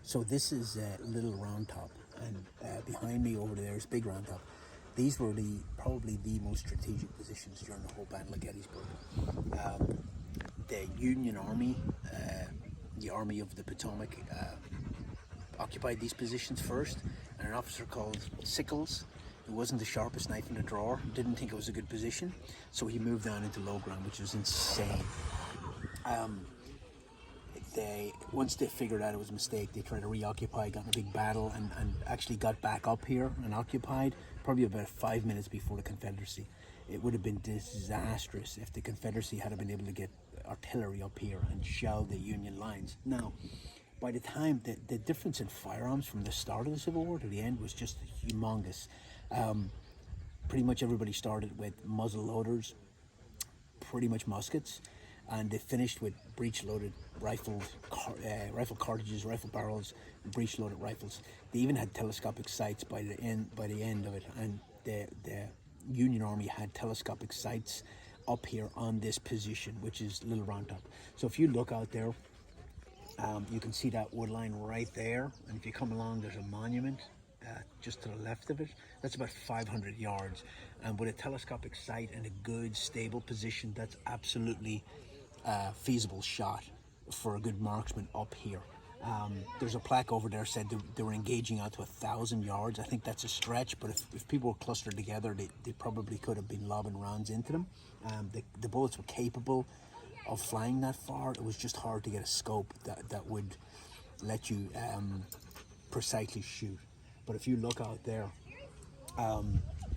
So this is Little Round Top, and behind me over there is Big Round Top. These were probably the most strategic positions during the whole Battle of Gettysburg. The Union Army, the Army of the Potomac, occupied these positions first, and an officer called Sickles, who wasn't the sharpest knife in the drawer, didn't think it was a good position, so he moved down into low ground, which was insane. Once they figured out it was a mistake, they tried to reoccupy, got in a big battle, and actually got back up here and occupied probably about 5 minutes before the Confederacy. It would have been disastrous if the Confederacy had been able to get artillery up here and shell the Union lines. Now, by the time the difference in firearms from the start of the Civil War to the end was just humongous. Pretty much everybody started with muzzle loaders, pretty much muskets, and they finished with breech-loaded rifle cartridges, rifle barrels, breech-loaded rifles. They even had telescopic sights by the end of it, and the Union Army had telescopic sights up here on this position, which is Little Round Top. So if you look out there, you can see that wood line right there, and if you come along, there's a monument just to the left of it. That's about 500 yards, and with a telescopic sight and a good stable position, that's absolutely feasible shot for a good marksman up here. There's a plaque over there said they were engaging out to 1,000 yards. I think that's a stretch, but if people were clustered together, they probably could have been lobbing rounds into them. The bullets were capable of flying that far. It was just hard to get a scope that would let you precisely shoot. But if you look out there,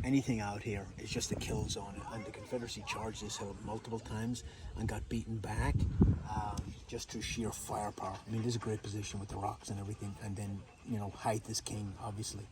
anything out here is just a kill zone, and the Confederacy charged this hill multiple times and got beaten back just through sheer firepower. I mean, this is a great position with the rocks and everything, and then, height is king, obviously.